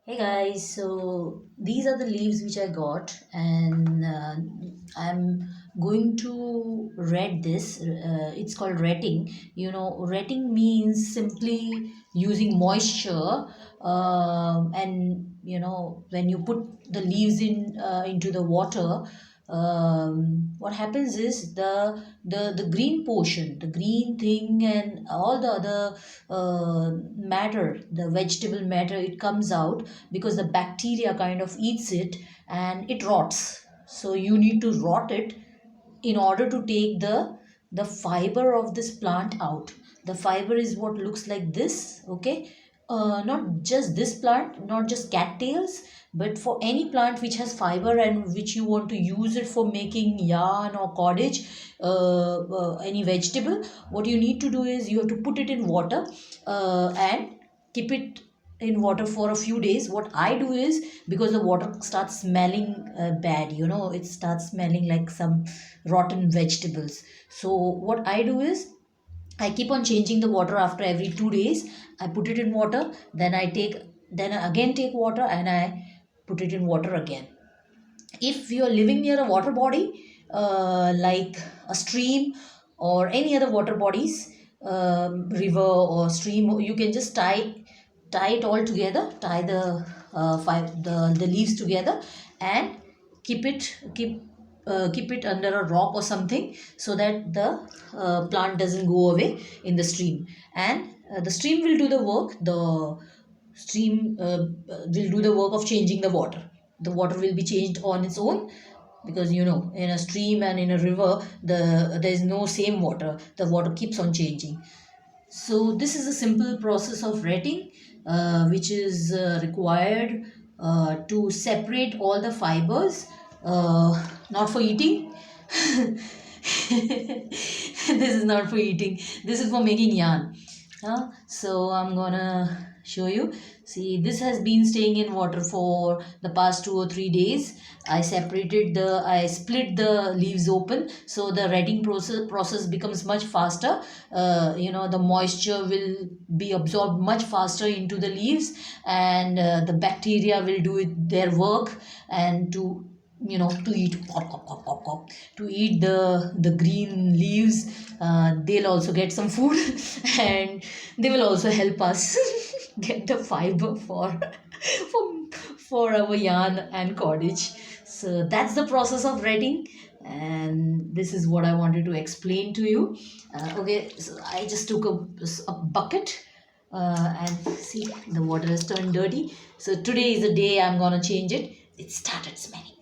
Hey guys, so these are the leaves which I got, and I'm going to ret this. It's called retting. Retting means simply using moisture, and when you put the leaves into the water, what happens is the green portion, the green thing, and all the other matter, the vegetable matter, it comes out because the bacteria kind of eats it and it rots. So you need to rot it in order to take the fiber of this plant out. The fiber is what looks like this, okay? Not just this plant, not just cattails, but for any plant which has fiber and which you want to use it for making yarn or cordage, any vegetable, what you need to do is you have to put it in water and keep it in water for a few days. What I do is, because the water starts smelling bad, it starts smelling like some rotten vegetables. So what I do is I keep on changing the water after every 2 days. I put it in water, then I again take water and I put it in water again. If you are living near a water body, like a stream or any other water bodies, river or stream, you can just tie it all together, tie the leaves together, and keep it under a rock or something, so that the plant doesn't go away in the stream. And the stream will do the work. The stream will do the work of changing the water. The water will be changed on its own, because in a stream and in a river, there is no same water. The water keeps on changing. So this is a simple process of retting, which is required to separate all the fibers, not for eating. This is not for eating. This is for making yarn. So I'm gonna show you. See, this has been staying in water for the past 2 or 3 days. I split the leaves open, so the retting process becomes much faster. The moisture will be absorbed much faster into the leaves, and the bacteria will do their work, and to eat to eat the green leaves. They'll also get some food and they will also help us get the fiber for for our yarn and cordage. So that's the process of retting, and this is what I wanted to explain to you. Okay, so I just took a bucket, and see, the water has turned dirty. So today is the day I'm gonna change it. It started smelling